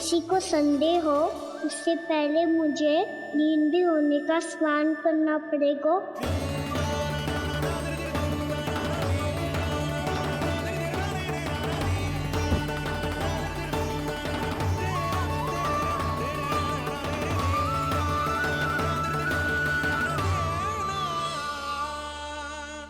किसी को संदेह हो उससे पहले मुझे नींद भी होने का स्नान करना पड़ेगा।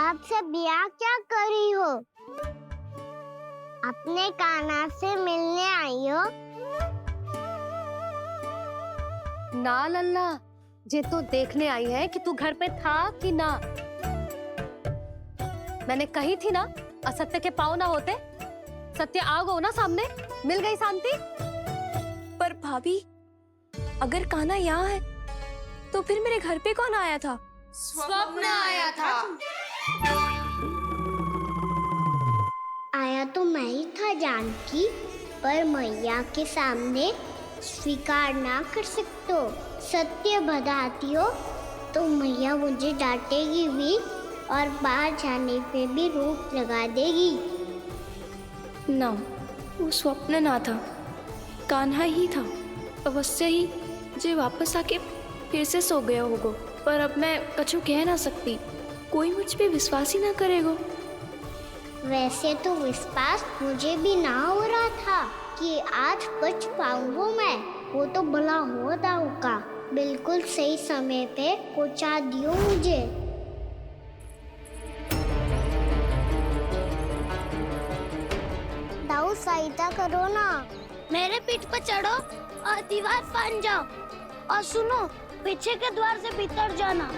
आप सब यहाँ क्या कर रही हो? अपने कान्हा से मिलने आई हो? ना लल्ला, ये तो देखने आई है कि तू घर पे था कि ना। मैंने कही थी ना, असत्य के पांव ना होते। सत्य आ गो ना सामने, मिल गई शांति। पर भाभी, अगर कान्हा यहाँ है तो फिर मेरे घर पे कौन आया था? स्वप्न आया था। आया तो मैं ही था जानकी, पर मैया के सामने स्वीकार ना कर सकते हो। सत्य बताती हो तो मैया मुझे डांटेगी भी और बाहर जाने पे भी रोक लगा देगी। ना, वो स्वप्न ना था, कान्हा ही था। अवश्य ही जे वापस आके फिर से सो गया होगा। पर अब मैं कछु कह ना सकती, कोई मुझ पे विश्वास ही ना करेगा। वैसे तो विश्वास मुझे भी ना हो रहा था कि आज बच पाऊंगा मैं। वो तो भला हो दाऊ का बिल्कुल सही समय पे पहुंचा दियो मुझे। दाऊ सहायता करो ना, मेरे पीठ पर चढ़ो और दीवार फाड़ जाओ। और सुनो, पीछे के द्वार से भीतर जाना।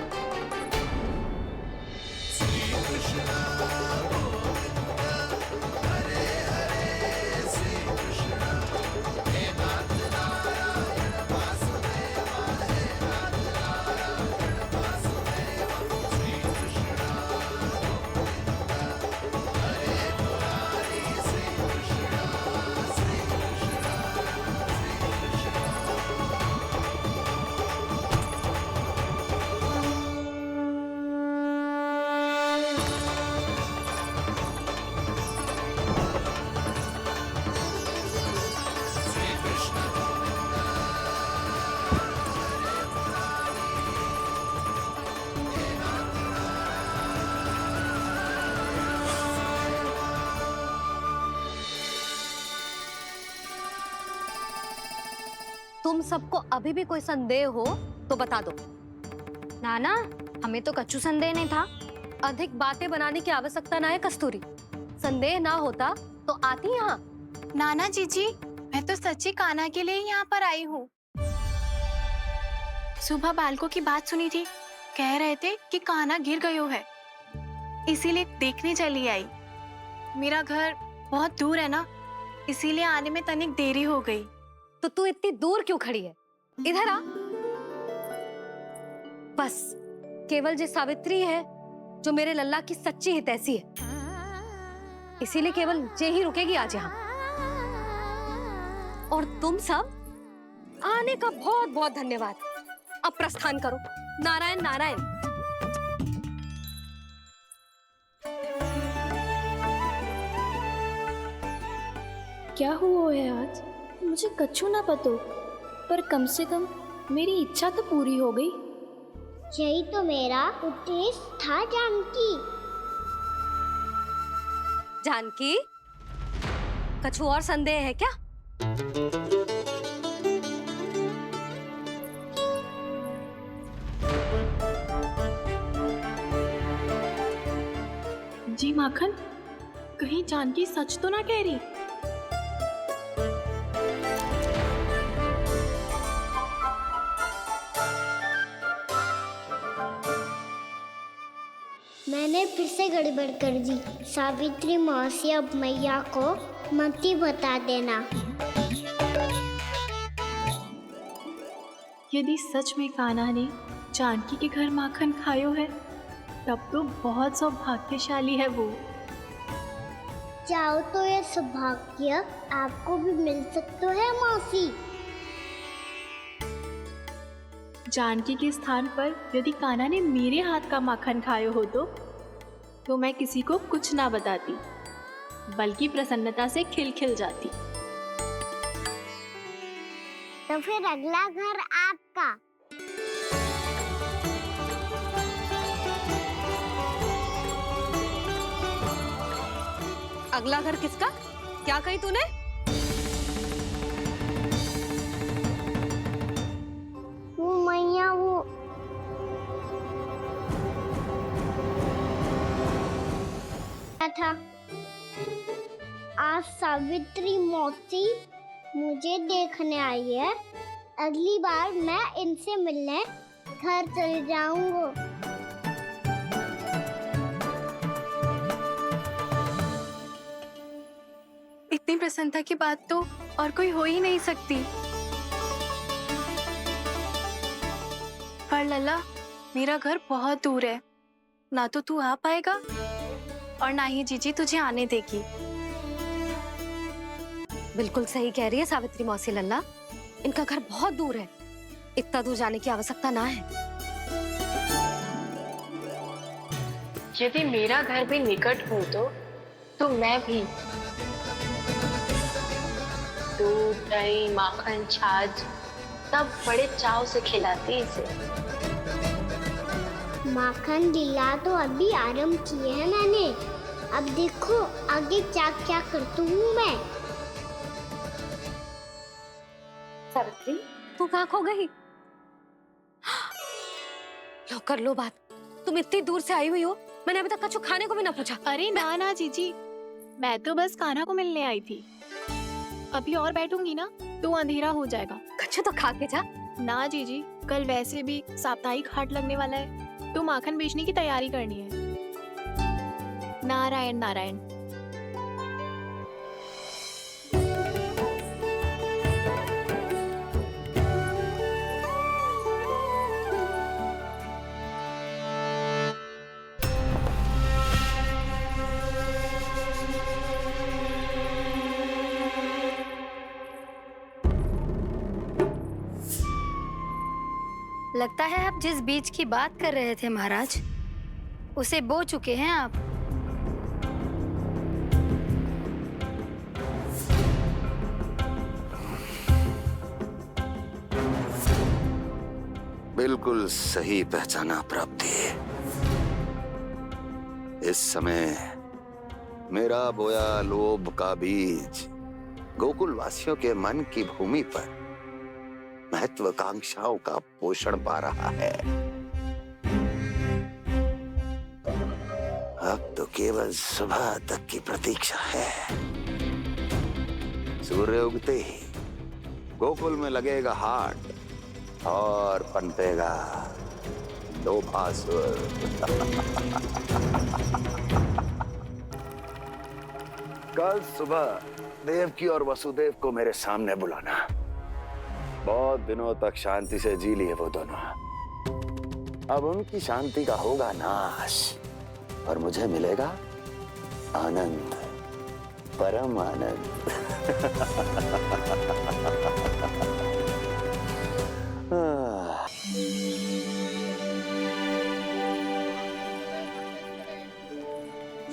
तुम सबको अभी भी कोई संदेह हो तो बता दो। नाना, हमें तो कछु संदेह नहीं था। अधिक बातें बनाने की आवश्यकता ना है कस्तूरी। संदेह ना होता तो आती यहाँ। नाना जीजी, मैं तो सच्ची कान्हा के लिए ही यहाँ पर आई हूँ। सुबह बालकों की बात सुनी थी, कह रहे थे कि कान्हा गिर गयो है, इसीलिए देखने चली आई। मेरा घर बहुत दूर है ना, इसीलिए आने में तनिक देरी हो गई। तो तू इतनी दूर क्यों खड़ी है? इधर आ। बस केवल ये सावित्री है जो मेरे लल्ला की सच्ची हितैषी है, इसीलिए केवल ये ही रुकेगी आज यहाँ। और तुम सब आने का बहुत बहुत धन्यवाद। अब प्रस्थान करो। नारायण नारायण। क्या हुआ है आज? मुझे कछु ना पतो, पर कम से कम मेरी इच्छा तो पूरी हो गई। यही तो मेरा उद्देश्य था जानकी। जानकी, कछु और संदेह है क्या? जी माखन, कहीं जानकी सच तो ना कह रही? मैंने फिर से गड़बड़ कर दी। सावित्री मौसी अब मैया को मत ही बता देना। यदि सच में कान्हा ने जानकी के घर माखन खायो है, तब तो बहुत सौभाग्यशाली है वो। चाहो तो ये सौभाग्य आपको भी मिल सकता है मौसी। जानकी के स्थान पर यदि कान्हा ने मेरे हाथ का माखन खायो हो तो मैं किसी को कुछ ना बताती, बल्कि प्रसन्नता से खिलखिल जाती। तो फिर अगला घर आपका। अगला घर किसका? क्या कही तूने? वो मैया वो क्या था? आज सावित्री मौसी मुझे देखने आई है। अगली बार मैं इनसे मिलने घर चले जाऊंगा। इतनी प्रसन्नता की बात तो और कोई हो ही नहीं सकती। पर लल्ला, मेरा घर बहुत दूर है, ना तो तू आ पाएगा और ना ही जीजी तुझे आने देगी। बिल्कुल सही कह रही है सावित्री मौसी लल्ला, इनका घर बहुत दूर है, इतना दूर जाने की आवश्यकता ना है। यदि मेरा घर भी निकट हो तो मैं भी दूध, दही, माखन, छाछ सब बड़े चाव से खिलाती इसे। माखन दिला तो अभी आरंभ किए हैं मैंने। अब देखो आगे क्या क्या करती हूँ मैं। सावित्री, तू कहाँ खो गई? लो कर लो बात, तुम इतनी दूर से आई हुई हो, मैंने अभी तक कछु खाने को भी ना पूछा। अरे ना ना जीजी, मैं तो बस कान्हा को मिलने आई थी। अभी और बैठूंगी ना तो अंधेरा हो जाएगा। कछु तो खा के जा। ना जीजी, कल वैसे भी साप्ताहिक हाट लगने वाला है, तो माखन बेचने की तैयारी करनी है। नारायण नारायण। लगता है आप जिस बीज की बात कर रहे थे महाराज, उसे बो चुके हैं आप। बिल्कुल सही पहचाना प्राप्ति। इस समय मेरा बोया लोभ का बीज गोकुल वासियों के मन की भूमि पर महत्वाकांक्षाओं का पोषण पा रहा है। अब तो केवल सुबह तक की प्रतीक्षा है। सूर्य उगते ही गोकुल में लगेगा हाट और पनपेगा लोभासुर। कल सुबह देवकी और वसुदेव को मेरे सामने बुलाना। बहुत दिनों तक शांति से जी लिए वो दोनों, अब उनकी शांति का होगा नाश और मुझे मिलेगा आनंद, परम आनंद।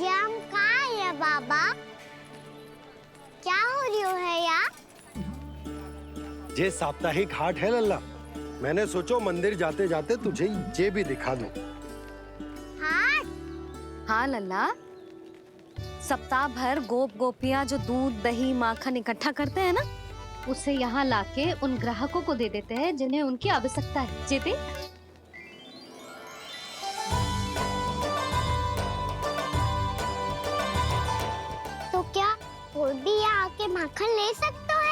ये हम कहाँ है बाबा? क्या हो रही है यार? ये साप्ताहिक हाट है लल्ला। मैंने सोचो मंदिर जाते जाते तुझे ये भी दिखा दूं। हाट? हाँ लल्ला, सप्ताह भर गोप गोपियां जो दूध, दही, माखन इकट्ठा करते हैं ना, उसे यहाँ लाके उन ग्राहकों को दे देते हैं जिन्हें उनकी आवश्यकता है। जेते तो क्या कोई भी यहाँ आके माखन ले सकता है?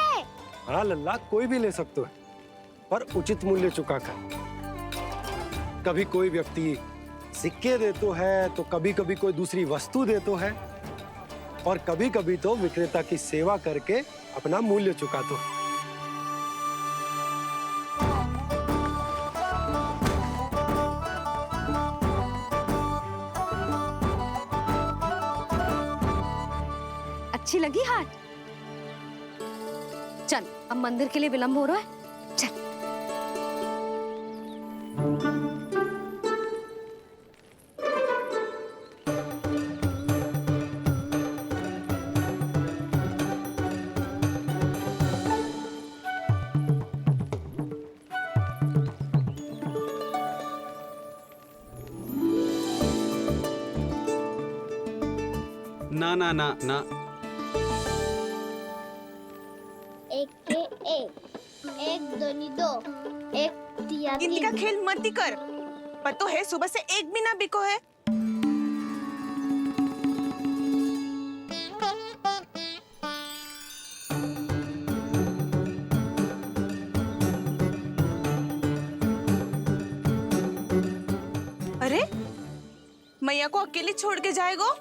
हाँ लल्ला, कोई भी ले सकते है, पर उचित मूल्य चुका कर। कभी कोई व्यक्ति सिक्के देतो है, तो कभी कभी कोई दूसरी वस्तु देतो है, और कभी कभी तो विक्रेता की सेवा करके अपना मूल्य चुकातो है। अच्छी लगी हाट? चल, अब मंदिर के लिए विलंब हो रहा है, चल। ना ना ना ना। एक के एक दोनी दो, एक दिया गिनती का तीन। खेल मत ही कर। पतो है सुबह से एक भी ना बिको है। अरे मैया को अकेले छोड़ के जाएगो?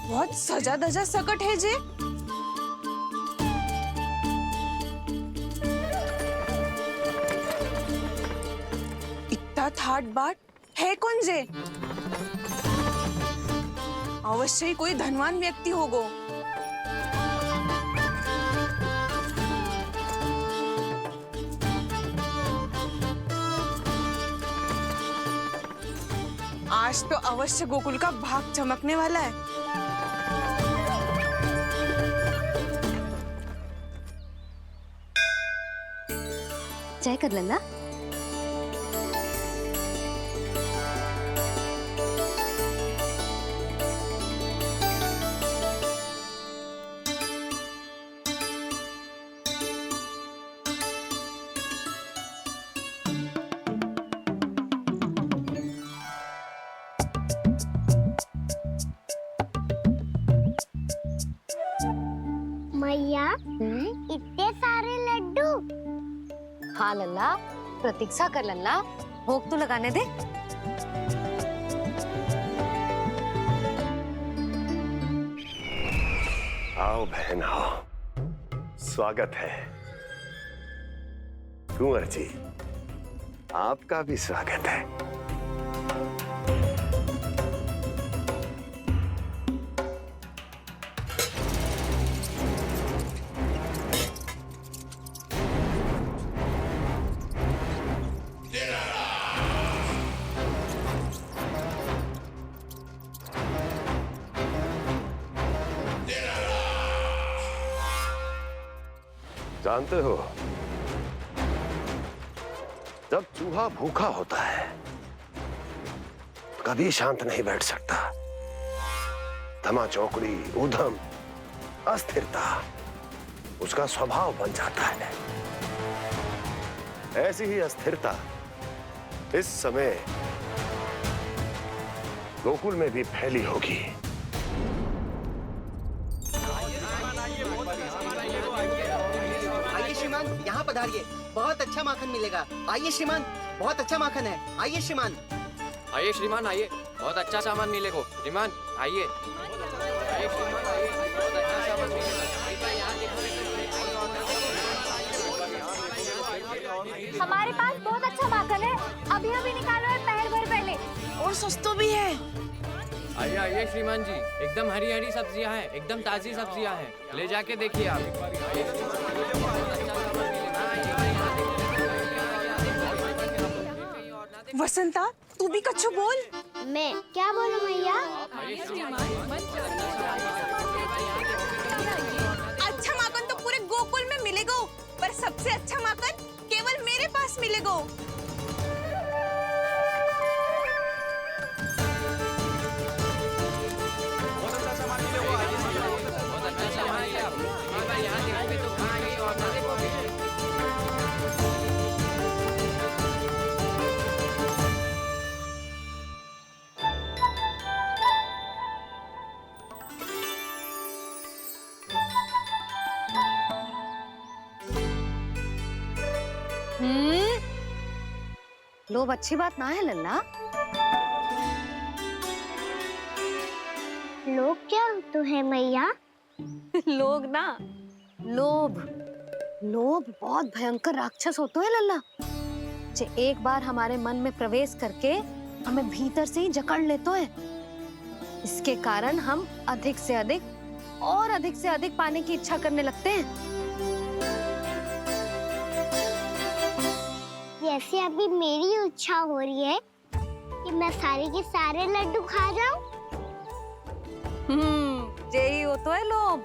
बहुत सजा धजा सकट है जे। इतना थाट बाट है कौन जे? अवश्य ही कोई धनवान व्यक्ति होगो। आज तो अवश्य गोकुल का भाग चमकने वाला है। जय कर लल्ला। मैया इतने सारे लड्डू। हाँ लल्ला, प्रतीक्षा कर लल्ला, भोग तो लगाने दे। आओ बहन आओ, स्वागत है। कुंवर जी, आपका भी स्वागत है। जानते हो, जब चूहा भूखा होता है तो कभी शांत नहीं बैठ सकता। धमा चौकड़ी, उधम, अस्थिरता उसका स्वभाव बन जाता है। ऐसी ही अस्थिरता इस समय गोकुल में भी फैली होगी। आइए श्रीमान, यहाँ पधारिए। बहुत अच्छा माखन मिलेगा। आइए श्रीमान, बहुत अच्छा माखन है। आइए श्रीमान। आइए श्रीमान आइए, बहुत अच्छा सामान मिलेगा। श्रीमान आइए। आइए श्रीमान आइए, बहुत अच्छा सामान मिलेगा। हमारे पास बहुत अच्छा माखन है, अभी अभी निकालो है, पहर भर पहले। और सस्तो भी है। आइए आइए श्रीमान जी, एकदम हरी हरी सब्जियां हैं, एकदम ताजी सब्जियां हैं। ले जाके देखिए आप। वसंता, तू भी कच्छु बोल। मैं क्या बोलूं मैया? अच्छा माखन तो पूरे गोकुल में मिलेगा, पर सबसे अच्छा माखन केवल मेरे पास मिलेगा। लोभ अच्छी बात ना है लल्ला। लोग क्या होते हैं मैया? लोग ना, लोभ। लोभ बहुत भयंकर राक्षस होते हैं लल्ला, जे एक बार हमारे मन में प्रवेश करके हमें भीतर से ही जकड़ लेते हैं। इसके कारण हम अधिक से अधिक और अधिक से अधिक पाने की इच्छा करने लगते हैं। जैसे अभी मेरी इच्छा हो रही है कि मैं सारे के सारे लड्डू खा जाऊं। यही हो तो है लोभ,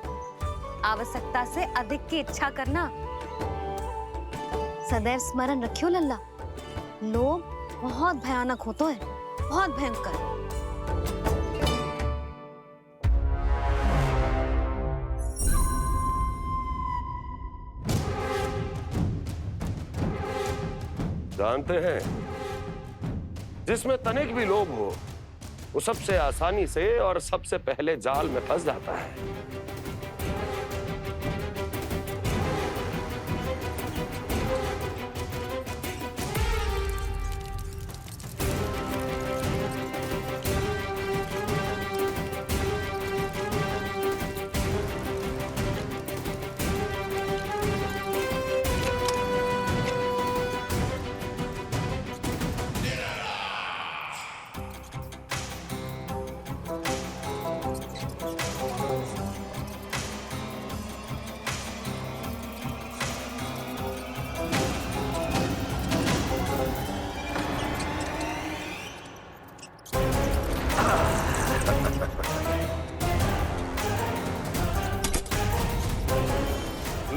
आवश्यकता से अधिक की इच्छा करना। सदैव स्मरण रखियो लल्ला, लोभ बहुत भयानक होता है, बहुत भयंकर। जानते हैं, जिसमें तनिक भी लोभ हो वो सबसे आसानी से और सबसे पहले जाल में फंस जाता है।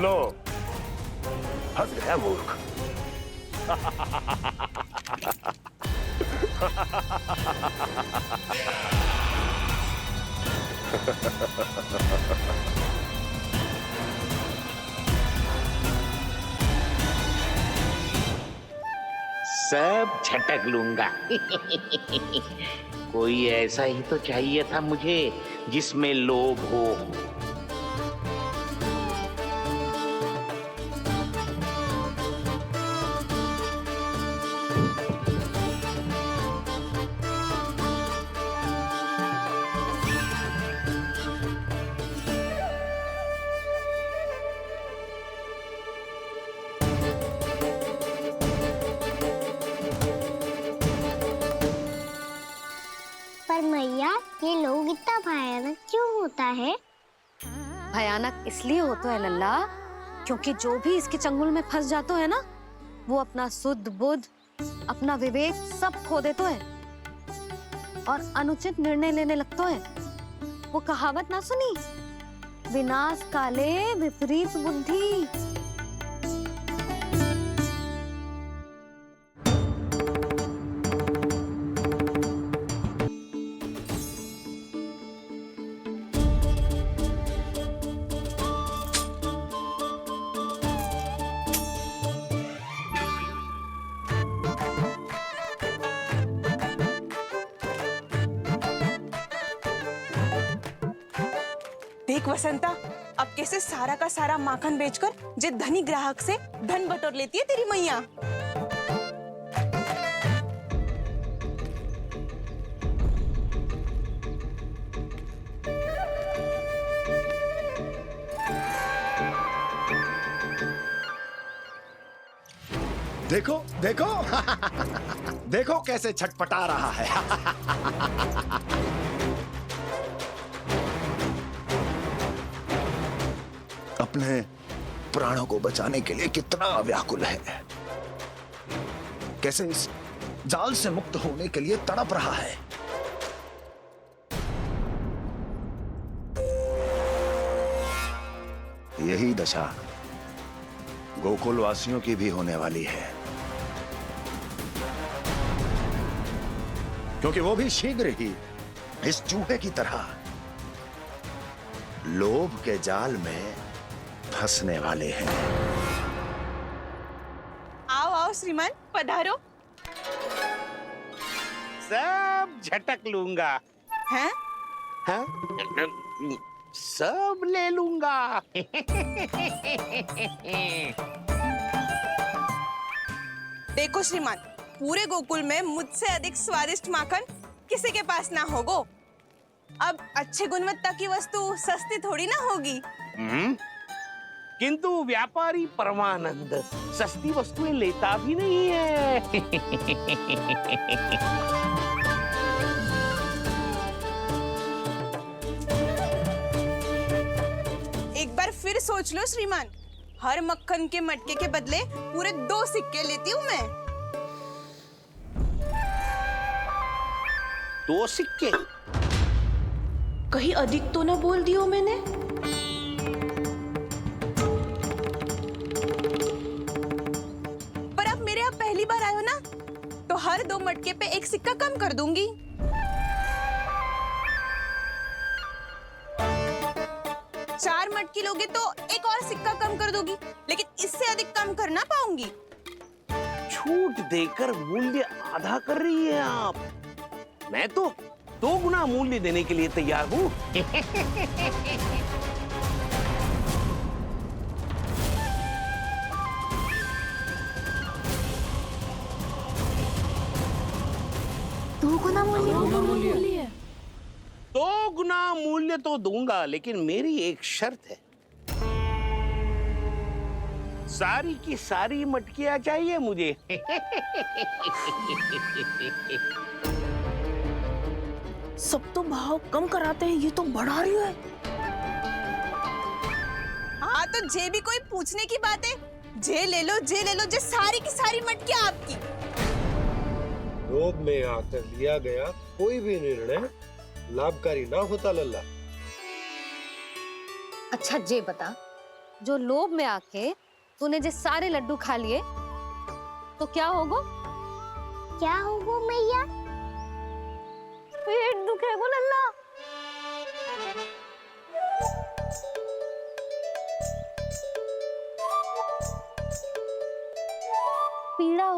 लो, फंस गया मूर्ख। सब झटक लूंगा। कोई ऐसा ही तो चाहिए था मुझे जिसमें लोभ हो। पर मैया, ये लोग इतना भयानक क्यों होता है? भयानक इसलिए होता है लल्ला, क्योंकि जो भी इसके चंगुल में फंस जाता है ना, वो अपना शुद्ध बुद्ध, अपना विवेक सब खो देता है और अनुचित निर्णय लेने लगता है। वो कहावत ना सुनी, विनाश काले विपरीत बुद्धि। देख वसंता, अब कैसे सारा का सारा माखन बेचकर जो धनी ग्राहक से धन बटोर लेती है तेरी मैया। देखो देखो देखो कैसे छटपटा रहा है। अपने प्राणों को बचाने के लिए कितना व्याकुल है, कैसे इस जाल से मुक्त होने के लिए तड़प रहा है। यही दशा गोकुल वासियों की भी होने वाली है, क्योंकि वो भी शीघ्र ही इस चूहे की तरह लोभ के जाल में फंसने वाले हैं। आओ आओ श्रीमान, पधारो। सब झटक लूंगा। हैं? हाँ? सब ले लूंगा। देखो श्रीमान, पूरे गोकुल में मुझसे अधिक स्वादिष्ट माखन किसी के पास ना होगो। अब अच्छे गुणवत्ता की वस्तु सस्ती थोड़ी ना होगी। किंतु व्यापारी परमानंद सस्ती वस्तुएं लेता भी नहीं है। भी सोच लो श्रीमान, हर मक्खन के मटके के बदले पूरे 2 सिक्के लेती हूँ मैं। 2 सिक्के? कहीं अधिक तो ना बोल दियो मैंने? पर आप मेरे यहाँ पहली बार आए हो ना, तो हर 2 मटके पे 1 सिक्का कम कर दूंगी। चार मटकी लोगे तो 1 और सिक्का कम कर दोगी, लेकिन इससे अधिक कम कर ना पाऊंगी। छूट देकर मूल्य आधा कर रही है आप। मैं तो 2 गुना मूल्य देने के लिए तैयार हूँ। दो गुना मूल्य? 2 गुना मूल्य तो दूंगा, लेकिन मेरी एक शर्त है। सारी की सारी मटकियां चाहिए मुझे। सब तो भाव कम कराते हैं, ये तो बढ़ा रही है। हाँ तो जे भी कोई पूछने की बात है, जे ले लो, जे ले लो, जे सारी की सारी मटकियां आपकी। लोभ में आकर लिया गया कोई भी निर्णय लाभकारी ना होता लल्ला। अच्छा जे बता, जो लोभ में आके तूने जो सारे लड्डू खा लिए तो क्या होगा? क्या होगा मैया? पेट दुखेगा लल्ला। पीड़ा